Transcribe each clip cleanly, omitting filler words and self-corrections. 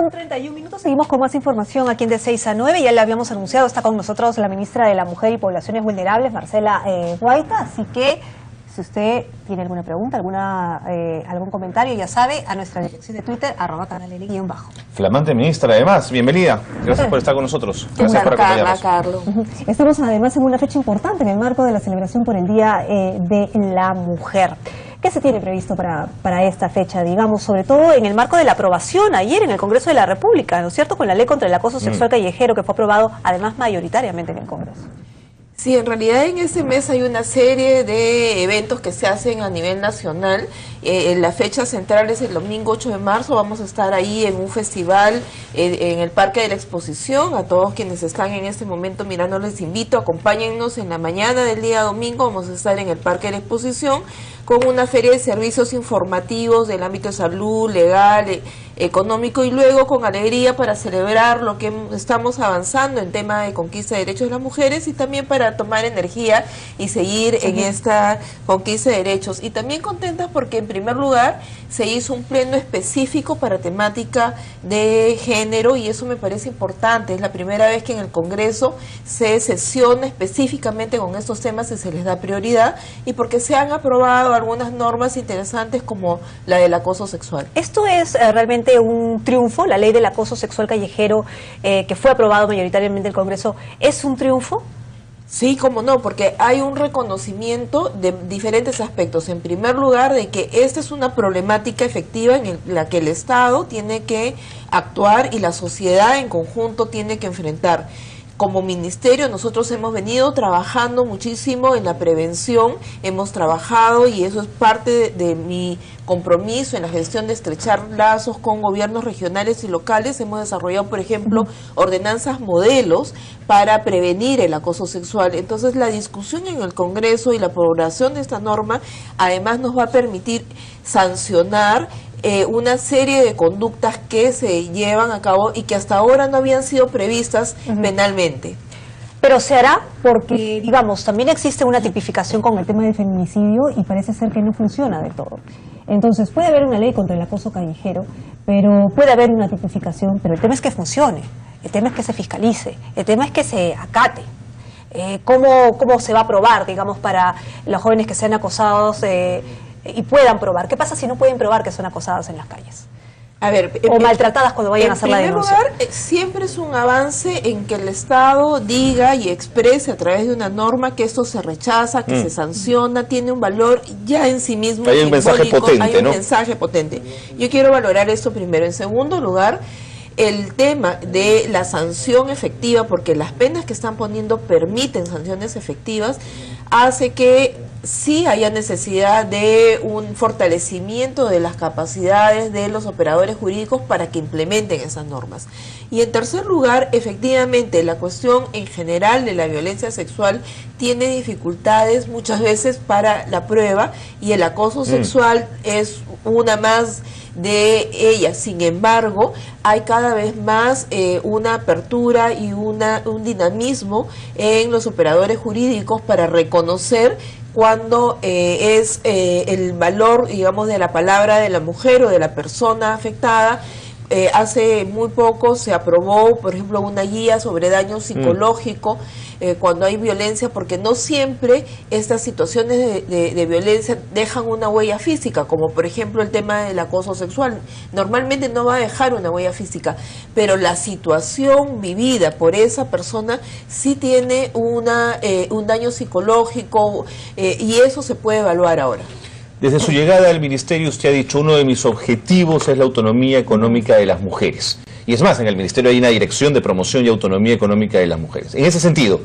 7:31, seguimos con más información aquí en De 6 a 9, ya le habíamos anunciado, está con nosotros la ministra de la Mujer y Poblaciones Vulnerables, Marcela Guaita, así que si usted tiene alguna pregunta, algún comentario, ya sabe, a nuestra dirección de Twitter, @canaln_. Flamante ministra, además, bienvenida, gracias por estar con nosotros, gracias por acompañarnos. Carlos. Estamos además en una fecha importante en el marco de la celebración por el Día de la Mujer. ¿Qué se tiene previsto para esta fecha, digamos, sobre todo en el marco de la aprobación ayer en el Congreso de la República, ¿no es cierto?, con la ley contra el acoso sexual callejero que fue aprobado además mayoritariamente en el Congreso? Sí, en realidad en ese mes hay una serie de eventos que se hacen a nivel nacional. La fecha central es el domingo 8 de marzo, vamos a estar ahí en un festival en el Parque de la Exposición. A todos quienes están en este momento mirando les invito, acompáñennos en la mañana del día domingo, vamos a estar en el Parque de la Exposición con una feria de servicios informativos del ámbito de salud, legal, económico, y luego con alegría para celebrar lo que estamos avanzando en tema de conquista de derechos de las mujeres y también para tomar energía y seguir en esta conquista de derechos. Y también contentas porque en primer lugar se hizo un pleno específico para temática de género y eso me parece importante. Es la primera vez que en el Congreso se sesiona específicamente con estos temas y se les da prioridad, y porque se han aprobado algunas normas interesantes como la del acoso sexual. Esto es realmente un triunfo, la ley del acoso sexual callejero que fue aprobado mayoritariamente en el Congreso, ¿es un triunfo? Sí, cómo no, porque hay un reconocimiento de diferentes aspectos. En primer lugar, de que esta es una problemática efectiva en la que el Estado tiene que actuar y la sociedad en conjunto tiene que enfrentar. Como ministerio nosotros hemos venido trabajando muchísimo en la prevención, hemos trabajado, y eso es parte de mi compromiso en la gestión de estrechar lazos con gobiernos regionales y locales. Hemos desarrollado, por ejemplo, ordenanzas modelos para prevenir el acoso sexual. Entonces la discusión en el Congreso y la aprobación de esta norma además nos va a permitir sancionar una serie de conductas que se llevan a cabo y que hasta ahora no habían sido previstas penalmente. Pero se hará porque, digamos, también existe una tipificación con el tema del feminicidio y parece ser que no funciona de todo. Entonces puede haber una ley contra el acoso callejero, pero puede haber una tipificación, pero el tema es que funcione, el tema es que se fiscalice, el tema es que se acate. ¿Cómo se va a probar, digamos, para los jóvenes que sean acosados y puedan probar? ¿Qué pasa si no pueden probar que son acosadas en las calles? A ver, o maltratadas cuando vayan a hacer la denuncia. En primer lugar, siempre es un avance en que el Estado diga y exprese a través de una norma que esto se rechaza, que se sanciona, tiene un valor ya en sí mismo. Hay un mensaje potente, hay un mensaje potente. Yo quiero valorar esto primero. En segundo lugar, el tema de la sanción efectiva, porque las penas que están poniendo permiten sanciones efectivas, hace que sí haya necesidad de un fortalecimiento de las capacidades de los operadores jurídicos para que implementen esas normas. Y en tercer lugar, efectivamente, la cuestión en general de la violencia sexual tiene dificultades muchas veces para la prueba, y el acoso sexual es una más de ellas. Sin embargo, hay cada vez más una apertura y un dinamismo en los operadores jurídicos para reconocer cuando es el valor, digamos, de la palabra de la mujer o de la persona afectada. Hace muy poco se aprobó, por ejemplo, una guía sobre daño psicológico cuando hay violencia, porque no siempre estas situaciones de violencia dejan una huella física, como por ejemplo el tema del acoso sexual. Normalmente no va a dejar una huella física, pero la situación vivida por esa persona sí tiene un daño psicológico, y eso se puede evaluar ahora. Desde su llegada al ministerio usted ha dicho: uno de mis objetivos es la autonomía económica de las mujeres. Y es más, en el ministerio hay una dirección de promoción y autonomía económica de las mujeres. En ese sentido,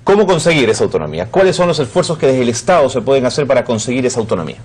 ¿cómo conseguir esa autonomía? ¿Cuáles son los esfuerzos que desde el Estado se pueden hacer para conseguir esa autonomía?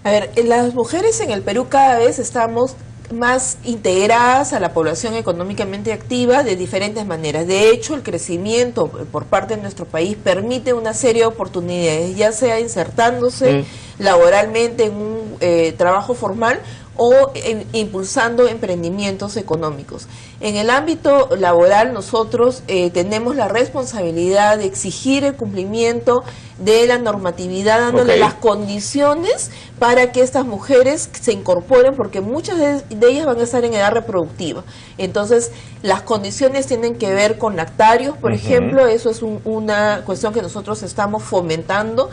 A ver, las mujeres en el Perú cada vez estamos más integradas a la población económicamente activa de diferentes maneras. De hecho, el crecimiento por parte de nuestro país permite una serie de oportunidades, ya sea insertándose laboralmente en un trabajo formal o impulsando emprendimientos económicos. En el ámbito laboral nosotros tenemos la responsabilidad de exigir el cumplimiento de la normatividad, dándole las condiciones para que estas mujeres se incorporen, porque muchas de ellas van a estar en edad reproductiva. Entonces, las condiciones tienen que ver con lactarios, por ejemplo, eso es una cuestión que nosotros estamos fomentando,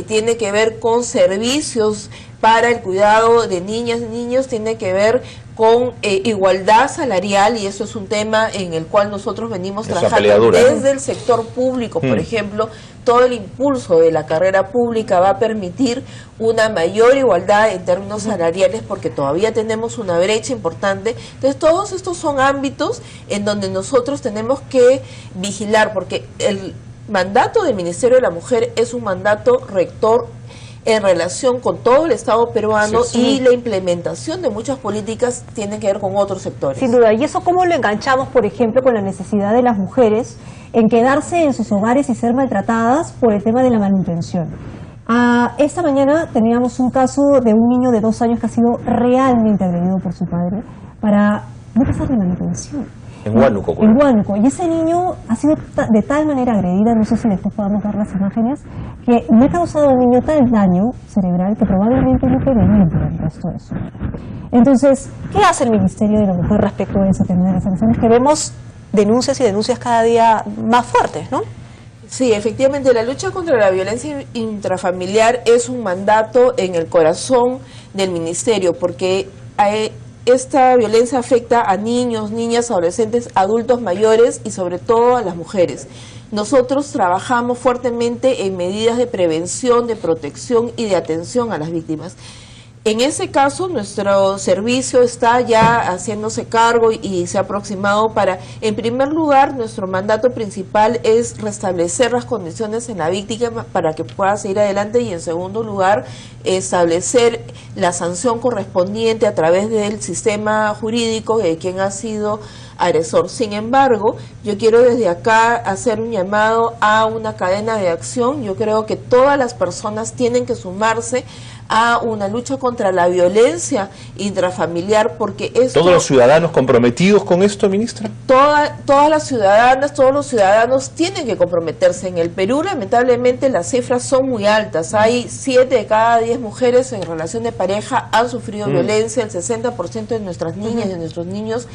tiene que ver con servicios para el cuidado de niñas y niños, tiene que ver con igualdad salarial, y eso es un tema en el cual nosotros venimos trabajando desde el sector público, por ejemplo. Todo el impulso de la carrera pública va a permitir una mayor igualdad en términos salariales, porque todavía tenemos una brecha importante. Entonces, todos estos son ámbitos en donde nosotros tenemos que vigilar, porque el mandato del Ministerio de la Mujer es un mandato rector en relación con todo el Estado peruano, y la implementación de muchas políticas tiene que ver con otros sectores. Sin duda, y eso cómo lo enganchamos, por ejemplo, con la necesidad de las mujeres en quedarse en sus hogares y ser maltratadas por el tema de la manutención. Esta mañana teníamos un caso de un niño de 2 años que ha sido realmente agredido por su padre para no pasarle manutención. En Huánuco. En Huánuco. Y ese niño ha sido de tal manera agredida, no sé si después podamos ver las imágenes, que le ha causado al niño tal daño cerebral que probablemente no puede vivir por el resto de su vida. Entonces, ¿qué hace el Ministerio de la Mujer respecto a ese tema de las sanciones? Que vemos denuncias y denuncias cada día más fuertes, ¿no? Sí, efectivamente, la lucha contra la violencia intrafamiliar es un mandato en el corazón del Ministerio, porque esta violencia afecta a niños, niñas, adolescentes, adultos mayores y sobre todo a las mujeres. Nosotros trabajamos fuertemente en medidas de prevención, de protección y de atención a las víctimas. En ese caso, nuestro servicio está ya haciéndose cargo y se ha aproximado para, en primer lugar, nuestro mandato principal es restablecer las condiciones en la víctima para que pueda seguir adelante, y en segundo lugar, establecer la sanción correspondiente a través del sistema jurídico de quien ha sido agresor. Sin embargo, yo quiero desde acá hacer un llamado a una cadena de acción. Yo creo que todas las personas tienen que sumarse a una lucha contra la violencia intrafamiliar, porque esto... ¿Todos los ciudadanos comprometidos con esto, ministra? Todas las ciudadanas, todos los ciudadanos tienen que comprometerse. En el Perú, lamentablemente, las cifras son muy altas. Hay 7 de cada 10 mujeres en relación de pareja han sufrido violencia. El 60% de nuestras niñas y de nuestros niños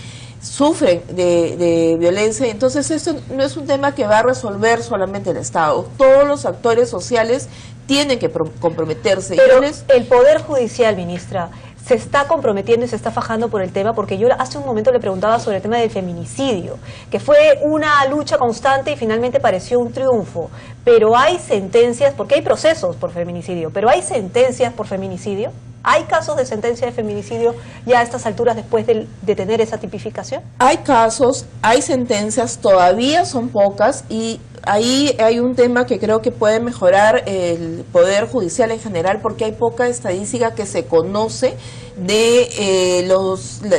sufren de violencia. Entonces, esto no es un tema que va a resolver solamente el Estado. Todos los actores sociales tienen que comprometerse. Pero el Poder Judicial, ministra, se está comprometiendo y se está fajando por el tema, porque yo hace un momento le preguntaba sobre el tema del feminicidio, que fue una lucha constante y finalmente pareció un triunfo. Pero hay sentencias, porque hay procesos por feminicidio, pero hay sentencias por feminicidio. ¿Hay casos de sentencia de feminicidio ya a estas alturas después de tener esa tipificación? Hay casos, hay sentencias, todavía son pocas, y ahí hay un tema que creo que puede mejorar el Poder Judicial en general, porque hay poca estadística que se conoce de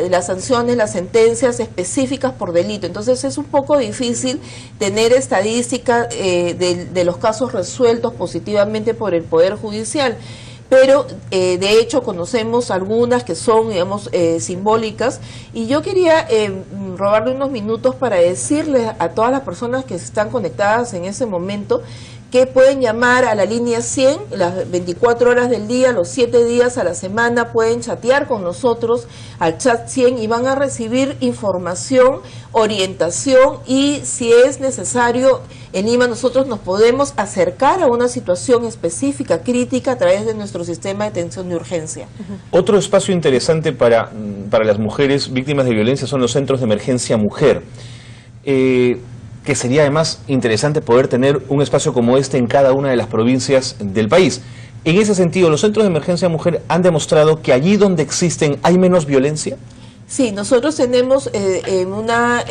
las sanciones, las sentencias específicas por delito. Entonces es un poco difícil tener estadística de los casos resueltos positivamente por el Poder Judicial. Pero de hecho conocemos algunas que son, digamos, simbólicas, y yo quería robarle unos minutos para decirles a todas las personas que están conectadas en ese momento que pueden llamar a la línea 100 las 24 horas del día, los 7 días a la semana, pueden chatear con nosotros al chat 100 y van a recibir información, orientación, y si es necesario en Lima nosotros nos podemos acercar a una situación específica, crítica, a través de nuestro sistema de atención de urgencia. Otro espacio interesante para las mujeres víctimas de violencia son los centros de emergencia mujer, que sería además interesante poder tener un espacio como este en cada una de las provincias del país. En ese sentido, ¿los centros de emergencia mujer han demostrado que allí donde existen hay menos violencia? Sí, nosotros tenemos una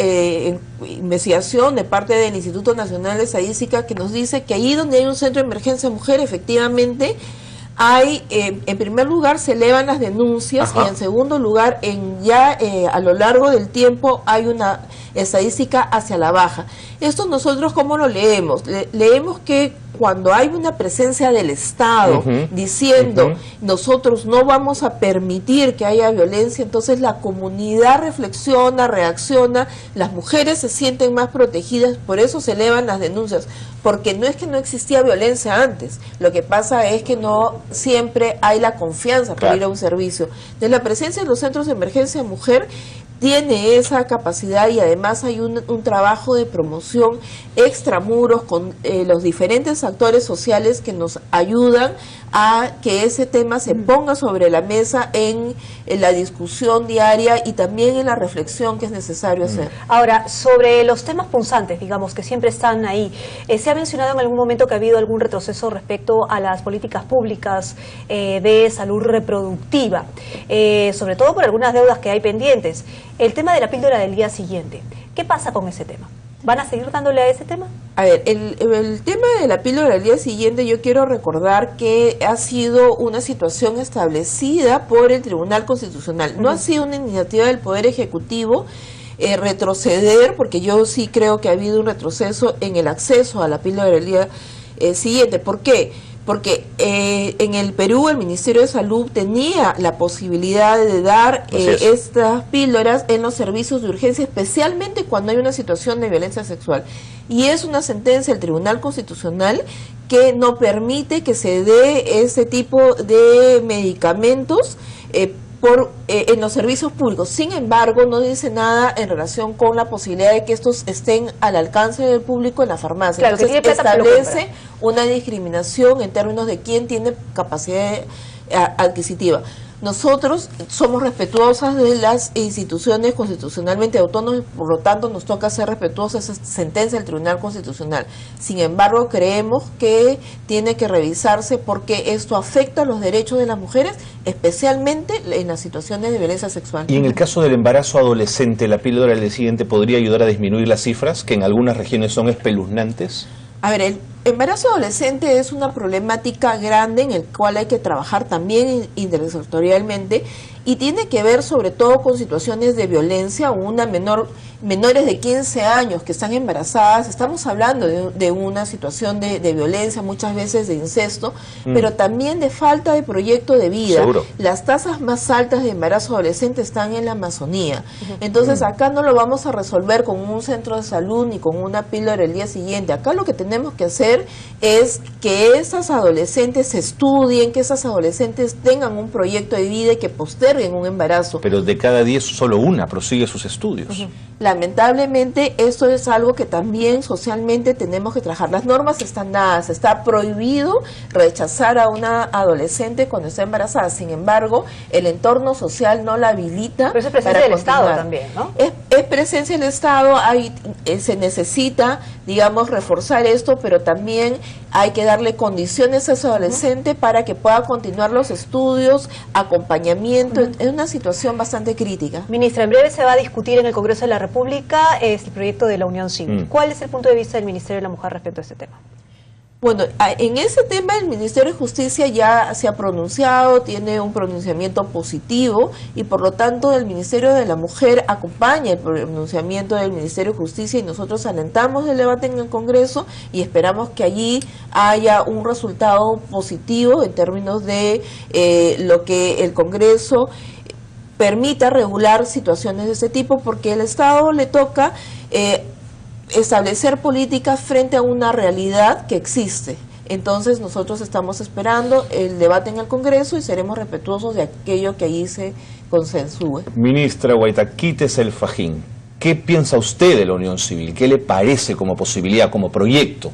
investigación de parte del Instituto Nacional de Estadística que nos dice que allí donde hay un centro de emergencia mujer, efectivamente, hay, en primer lugar, se elevan las denuncias. Ajá. Y en segundo lugar, a lo largo del tiempo hay una estadística hacia la baja. Esto nosotros, ¿cómo lo leemos? Leemos que cuando hay una presencia del Estado diciendo nosotros no vamos a permitir que haya violencia, entonces la comunidad reflexiona, reacciona, las mujeres se sienten más protegidas, por eso se elevan las denuncias, porque no es que no existía violencia antes, lo que pasa es que no siempre hay la confianza para ir a un servicio. De la presencia de los centros de emergencia mujer tiene esa capacidad y además hay un trabajo de promoción extramuros con los diferentes actores sociales que nos ayudan a que ese tema se ponga sobre la mesa en la discusión diaria y también en la reflexión que es necesario hacer. Ahora, sobre los temas punzantes, digamos, que siempre están ahí, ¿se ha mencionado en algún momento que ha habido algún retroceso respecto a las políticas públicas de salud reproductiva? Sobre todo por algunas deudas que hay pendientes. El tema de la píldora del día siguiente, ¿qué pasa con ese tema? ¿Van a seguir dándole a ese tema? A ver, el tema de la píldora del día siguiente, yo quiero recordar que ha sido una situación establecida por el Tribunal Constitucional. No ha sido una iniciativa del Poder Ejecutivo retroceder, porque yo sí creo que ha habido un retroceso en el acceso a la píldora del día siguiente. ¿Por qué? Porque en el Perú el Ministerio de Salud tenía la posibilidad de dar estas píldoras en los servicios de urgencia, especialmente cuando hay una situación de violencia sexual. Y es una sentencia del Tribunal Constitucional que no permite que se dé ese tipo de medicamentos en los servicios públicos. Sin embargo, no dice nada en relación con la posibilidad de que estos estén al alcance del público en la farmacia. Claro, entonces establece una discriminación en términos de quién tiene capacidad adquisitiva. Nosotros somos respetuosas de las instituciones constitucionalmente autónomas, por lo tanto nos toca ser respetuosas de esa sentencia del Tribunal Constitucional. Sin embargo, creemos que tiene que revisarse porque esto afecta los derechos de las mujeres, especialmente en las situaciones de violencia sexual. Y en el caso del embarazo adolescente, ¿la píldora del día siguiente podría ayudar a disminuir las cifras, que en algunas regiones son espeluznantes? A ver, el embarazo adolescente es una problemática grande en el cual hay que trabajar también intersectorialmente y tiene que ver sobre todo con situaciones de violencia. Menores de 15 años que están embarazadas, estamos hablando de una situación de violencia, muchas veces de incesto, pero también de falta de proyecto de vida. Seguro. Las tasas más altas de embarazo adolescente están en la Amazonía. Entonces acá no lo vamos a resolver con un centro de salud ni con una píldora el día siguiente. Acá lo que tenemos que hacer es que esas adolescentes estudien, que esas adolescentes tengan un proyecto de vida y que posterguen un embarazo. Pero de cada 10 solo una prosigue sus estudios. Lamentablemente esto es algo que también socialmente tenemos que trabajar. Las normas están dadas, está prohibido rechazar a una adolescente cuando está embarazada. Sin embargo, el entorno social no la habilita. Pero es presencia del Estado también, ¿no? Es presencia del Estado, se necesita, digamos, reforzar esto, pero también hay que darle condiciones a ese adolescente para que pueda continuar los estudios, acompañamiento. Es una situación bastante crítica. Ministra, en breve se va a discutir en el Congreso de la República el proyecto de la Unión Civil. ¿Cuál es el punto de vista del Ministerio de la Mujer respecto a este tema? Bueno, en ese tema el Ministerio de Justicia ya se ha pronunciado, tiene un pronunciamiento positivo y por lo tanto el Ministerio de la Mujer acompaña el pronunciamiento del Ministerio de Justicia y nosotros alentamos el debate en el Congreso y esperamos que allí haya un resultado positivo en términos de lo que el Congreso permita regular situaciones de ese tipo, porque el Estado le toca establecer políticas frente a una realidad que existe. Entonces nosotros estamos esperando el debate en el Congreso y seremos respetuosos de aquello que allí se consensúe. Ministra Guaita, quítese el fajín. ¿Qué piensa usted de la Unión Civil? ¿Qué le parece como posibilidad, como proyecto?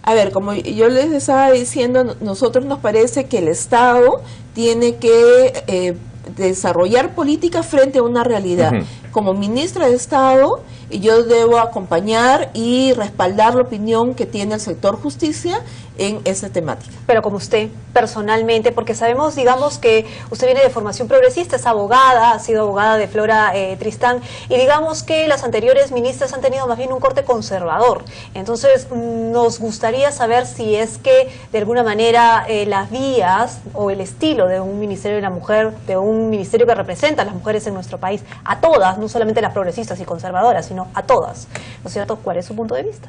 A ver, como yo les estaba diciendo, nosotros nos parece que el Estado tiene que desarrollar políticas frente a una realidad. Como ministra de Estado, yo debo acompañar y respaldar la opinión que tiene el sector justicia en esa temática. Pero como usted, personalmente, porque sabemos, digamos, que usted viene de formación progresista, es abogada, ha sido abogada de Flora Tristán, y digamos que las anteriores ministras han tenido más bien un corte conservador. Entonces, nos gustaría saber si es que, de alguna manera, las vías o el estilo de un Ministerio de la Mujer, de un ministerio que representa a las mujeres en nuestro país, a todas, no solamente las progresistas y conservadoras, sino a todas, ¿no es cierto? ¿Cuál es su punto de vista?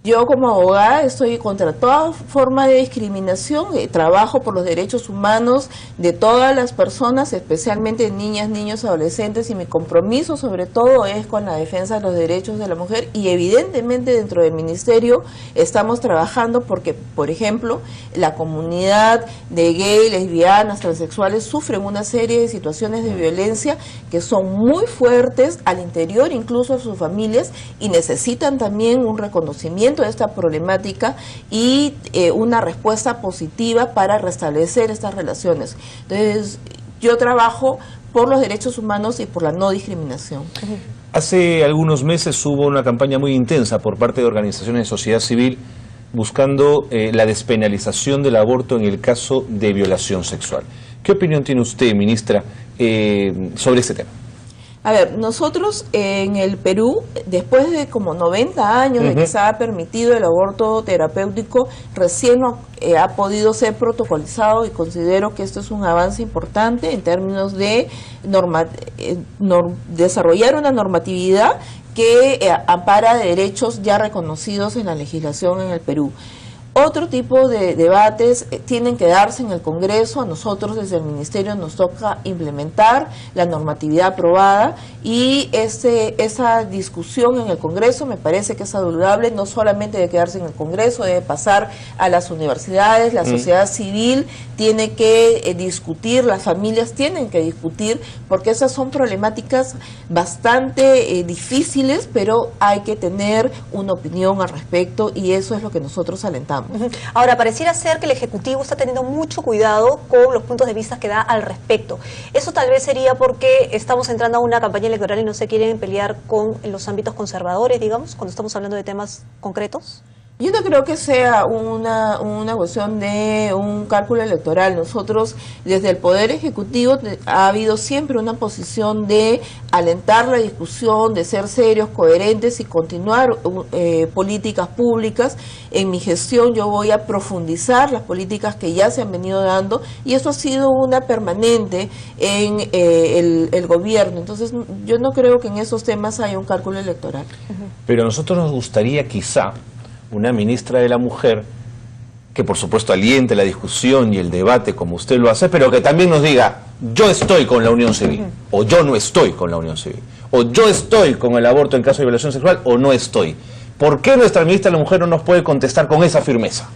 Yo como abogada estoy contra toda forma de discriminación, trabajo por los derechos humanos de todas las personas, especialmente de niñas, niños, adolescentes, y mi compromiso sobre todo es con la defensa de los derechos de la mujer, y evidentemente dentro del ministerio estamos trabajando porque, por ejemplo, la comunidad de gay, lesbianas, transexuales sufren una serie de situaciones de violencia que son muy fuertes al interior incluso de sus familias, y necesitan también un reconocimiento de esta problemática y una respuesta positiva para restablecer estas relaciones. Entonces, yo trabajo por los derechos humanos y por la no discriminación. Hace algunos meses hubo una campaña muy intensa por parte de organizaciones de sociedad civil buscando la despenalización del aborto en el caso de violación sexual. ¿Qué opinión tiene usted, ministra, sobre este tema? A ver, nosotros en el Perú, después de como 90 años de que se ha permitido el aborto terapéutico, recién ha podido ser protocolizado, y considero que esto es un avance importante en términos de desarrollar una normatividad que ampara derechos ya reconocidos en la legislación en el Perú. Otro tipo de debates tienen que darse en el Congreso. A nosotros desde el Ministerio nos toca implementar la normatividad aprobada, y esa discusión en el Congreso me parece que es saludable, no solamente de quedarse en el Congreso, debe pasar a las universidades, la sociedad civil tiene que discutir, las familias tienen que discutir, porque esas son problemáticas bastante difíciles, pero hay que tener una opinión al respecto, y eso es lo que nosotros alentamos. Ahora, pareciera ser que el Ejecutivo está teniendo mucho cuidado con los puntos de vista que da al respecto. Eso tal vez sería porque estamos entrando a una campaña electoral y no se quieren pelear con los ámbitos conservadores, digamos, cuando estamos hablando de temas concretos. Yo no creo que sea una cuestión de un cálculo electoral. Nosotros, desde el Poder Ejecutivo, ha habido siempre una posición de alentar la discusión, de ser serios, coherentes y continuar políticas públicas. En mi gestión yo voy a profundizar las políticas que ya se han venido dando, y eso ha sido una permanente en el gobierno. Entonces, yo no creo que en esos temas haya un cálculo electoral. Pero a nosotros nos gustaría quizá una ministra de la mujer que por supuesto aliente la discusión y el debate como usted lo hace, pero que también nos diga: yo estoy con la unión civil, o yo no estoy con la unión civil, o yo estoy con el aborto en caso de violación sexual, o no estoy. ¿Por qué nuestra ministra de la mujer no nos puede contestar con esa firmeza?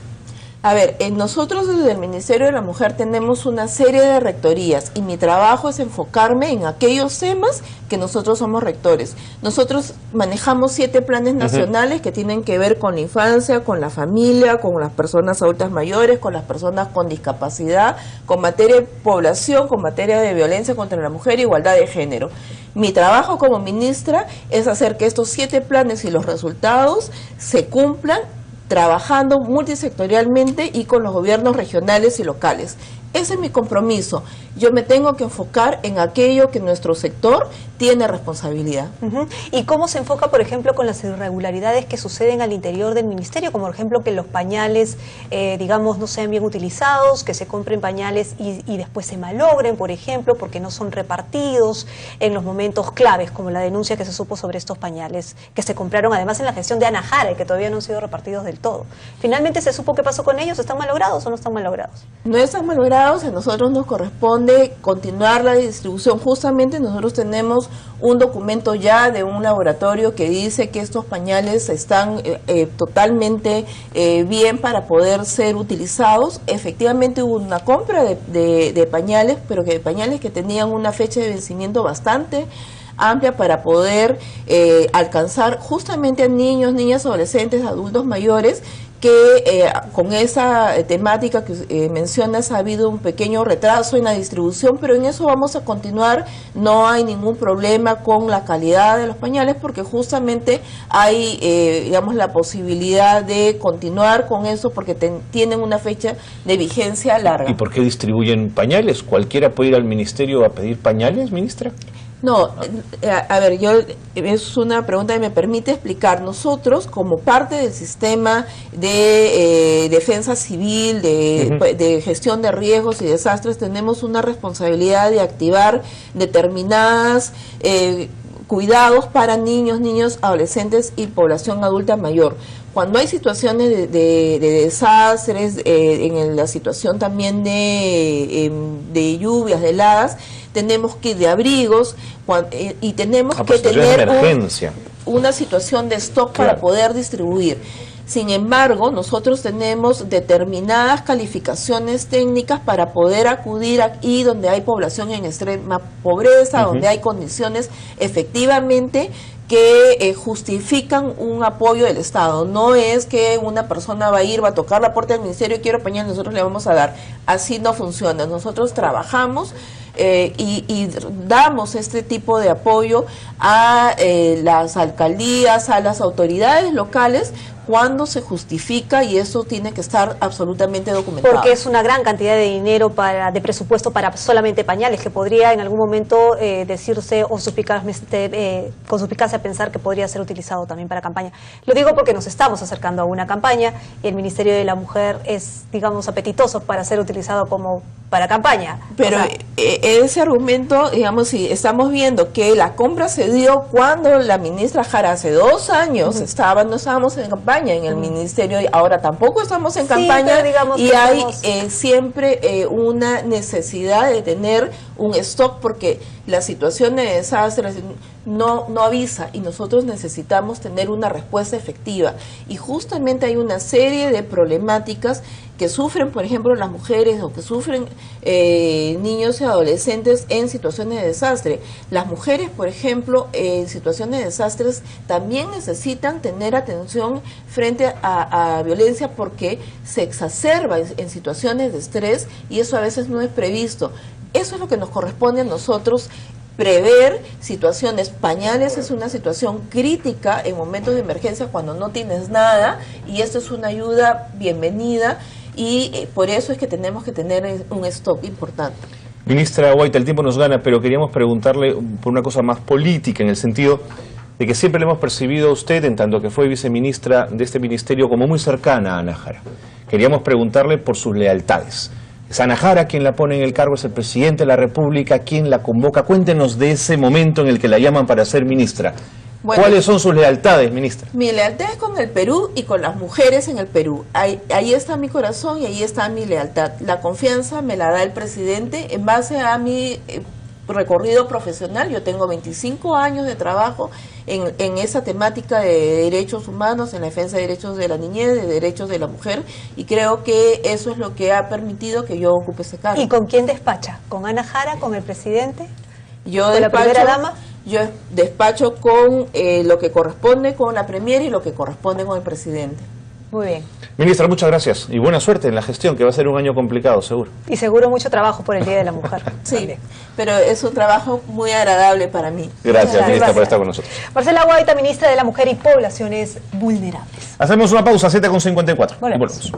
A ver, nosotros desde el Ministerio de la Mujer tenemos una serie de rectorías, y mi trabajo es enfocarme en aquellos temas que nosotros somos rectores. Nosotros manejamos 7 planes nacionales que tienen que ver con la infancia, con la familia, con las personas adultas mayores, con las personas con discapacidad, con materia de población, con materia de violencia contra la mujer e igualdad de género. Mi trabajo como ministra es hacer que estos 7 planes y los resultados se cumplan, trabajando multisectorialmente y con los gobiernos regionales y locales. Ese es mi compromiso. Yo me tengo que enfocar en aquello que nuestro sector tiene responsabilidad. ¿Y cómo se enfoca, por ejemplo, con las irregularidades que suceden al interior del ministerio? Como por ejemplo que los pañales, digamos, no sean bien utilizados, que se compren pañales y después se malogren, por ejemplo, porque no son repartidos en los momentos claves, como la denuncia que se supo sobre estos pañales, que se compraron además en la gestión de Ana Jara, y que todavía no han sido repartidos del todo. Finalmente se supo qué pasó con ellos. ¿Están malogrados o no están malogrados? No están malogrados. A nosotros nos corresponde continuar la distribución. Justamente nosotros tenemos un documento ya de un laboratorio que dice que estos pañales están totalmente bien para poder ser utilizados. Efectivamente hubo una compra de pañales, pero que pañales que tenían una fecha de vencimiento bastante amplia para poder alcanzar justamente a niños, niñas, adolescentes, adultos mayores, que con esa temática que mencionas ha habido un pequeño retraso en la distribución, pero en eso vamos a continuar. No hay ningún problema con la calidad de los pañales, porque justamente hay, digamos, la posibilidad de continuar con eso, porque tienen una fecha de vigencia larga. ¿Y por qué distribuyen pañales? ¿Cualquiera puede ir al ministerio a pedir pañales, ministra? No, a ver, es una pregunta que me permite explicar. Nosotros, como parte del sistema de defensa civil, de gestión de riesgos y desastres, tenemos una responsabilidad de activar determinadas cuidados para niños, adolescentes y población adulta mayor. cuando hay situaciones de desastres, en la situación también de lluvias, de heladas, tenemos que ir de abrigos y tenemos que tener una situación de stock para poder distribuir. Sin embargo, nosotros tenemos determinadas calificaciones técnicas para poder acudir aquí donde hay población en extrema pobreza, donde hay condiciones efectivamente que justifican un apoyo del Estado. No es que una persona va a tocar la puerta del ministerio y quiero pañal, nosotros le vamos a dar. Así no funciona. Nosotros trabajamos y damos este tipo de apoyo a las alcaldías, a las autoridades locales, cuando se justifica, y eso tiene que estar absolutamente documentado. Porque es una gran cantidad de dinero de presupuesto para solamente pañales, que podría en algún momento decirse o con suspicacia pensar que podría ser utilizado también para campaña. Lo digo porque nos estamos acercando a una campaña y el Ministerio de la Mujer es, digamos, apetitoso para ser utilizado como para campaña. Pero ese argumento, digamos, si estamos viendo que la compra se dio cuando la ministra Jara hace 2 años no estábamos en campaña en el ministerio, y ahora tampoco estamos en campaña, digamos, y hay siempre una necesidad de tener un stock, porque la situación de desastres no avisa y nosotros necesitamos tener una respuesta efectiva, y justamente hay una serie de problemáticas que sufren, por ejemplo, las mujeres, o que sufren niños y adolescentes en situaciones de desastre. Las mujeres, por ejemplo, en situaciones de desastres también necesitan tener atención frente a violencia, porque se exacerba en situaciones de estrés, y eso a veces no es previsto. Eso es lo que nos corresponde a nosotros, prever situaciones. Pañales es una situación crítica en momentos de emergencia, cuando no tienes nada, y esto es una ayuda bienvenida, y por eso es que tenemos que tener un stock importante. Ministra Huayta, el tiempo nos gana, pero queríamos preguntarle por una cosa más política, en el sentido de que siempre le hemos percibido a usted, en tanto que fue viceministra de este ministerio, como muy cercana a Ana Jara. Queríamos preguntarle por sus lealtades. ¿Es Ana Jara quien la pone en el cargo? ¿Es el presidente de la República quien la convoca? Cuéntenos de ese momento en el que la llaman para ser ministra. Bueno, ¿cuáles son sus lealtades, ministra? Mi lealtad es con el Perú y con las mujeres en el Perú. Ahí está mi corazón y ahí está mi lealtad. La confianza me la da el presidente en base a mi recorrido profesional. Yo tengo 25 años de trabajo en esa temática de derechos humanos, en la defensa de derechos de la niñez, de derechos de la mujer, y creo que eso es lo que ha permitido que yo ocupe ese cargo. ¿Y con quién despacha? ¿Con Ana Jara, con el presidente? ¿Con la primera dama? Yo despacho con lo que corresponde con la Premier y lo que corresponde con el presidente. Muy bien. Ministra, muchas gracias y buena suerte en la gestión, que va a ser un año complicado, seguro. Y seguro mucho trabajo por el Día de la Mujer. Sí, también. Pero es un trabajo muy agradable para mí. Gracias, ministra, por estar con nosotros. Marcela Huayta, ministra de la Mujer y Poblaciones Vulnerables. Hacemos una pausa, 7:54. Volvemos.